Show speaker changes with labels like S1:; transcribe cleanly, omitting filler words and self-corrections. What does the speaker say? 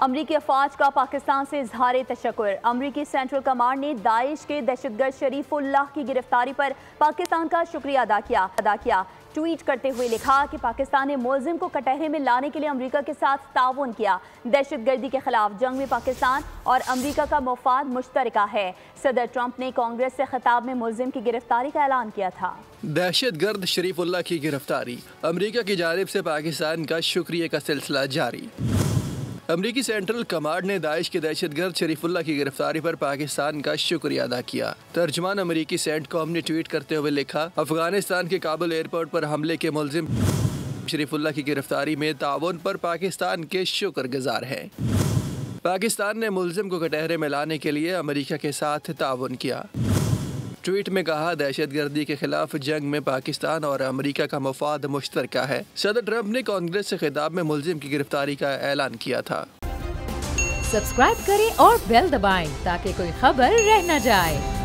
S1: امریکی افواج کا پاکستان سے اظہار تشکر۔ امریکی سینٹرل کمانڈ نے داعش کے دہشت گرد شریف اللہ کی گرفتاری پر پاکستان کا شکریہ ادا کیا۔ ٹویٹ کرتے ہوئے لکھا کہ پاکستان نے ملزم کو کٹہرے میں لانے کے لیے امریکہ کے ساتھ تعاون کیا۔ دہشت گردی کے خلاف جنگ میں پاکستان اور امریکہ کا مفاد مشترکہ ہے۔ صدر ٹرمپ نے کانگریس سے خطاب میں ملزم کی گرفتاری کا اعلان کیا تھا۔
S2: دہشت گرد شریف اللہ کی گرفتاری، امریکہ کی جانب سے پاکستان کا شکریہ کا سلسلہ جاری۔ امریکی سینٹرل کمانڈ نے داعش کے دہشت گرد شریف اللہ کی گرفتاری پر پاکستان کا شکریہ ادا کیا۔ ترجمان امریکی سینٹ کام نے ٹویٹ کرتے ہوئے لکھا، افغانستان کے کابل ایئرپورٹ پر حملے کے ملزم شریف اللہ کی گرفتاری میں تعاون پر پاکستان کے شکر گزار ہیں۔ پاکستان نے ملزم کو کٹہرے میں لانے کے لیے امریکہ کے ساتھ تعاون کیا۔ ٹویٹ میں کہا، دہشت گردی کے خلاف جنگ میں پاکستان اور امریکہ کا مفاد مشترکہ ہے۔ صدر ٹرمپ نے کانگریس سے خطاب میں ملزم کی گرفتاری کا اعلان کیا تھا۔
S3: سبسکرائب کریں اور بیل دبائیں تاکہ کوئی خبر رہ نہ جائے۔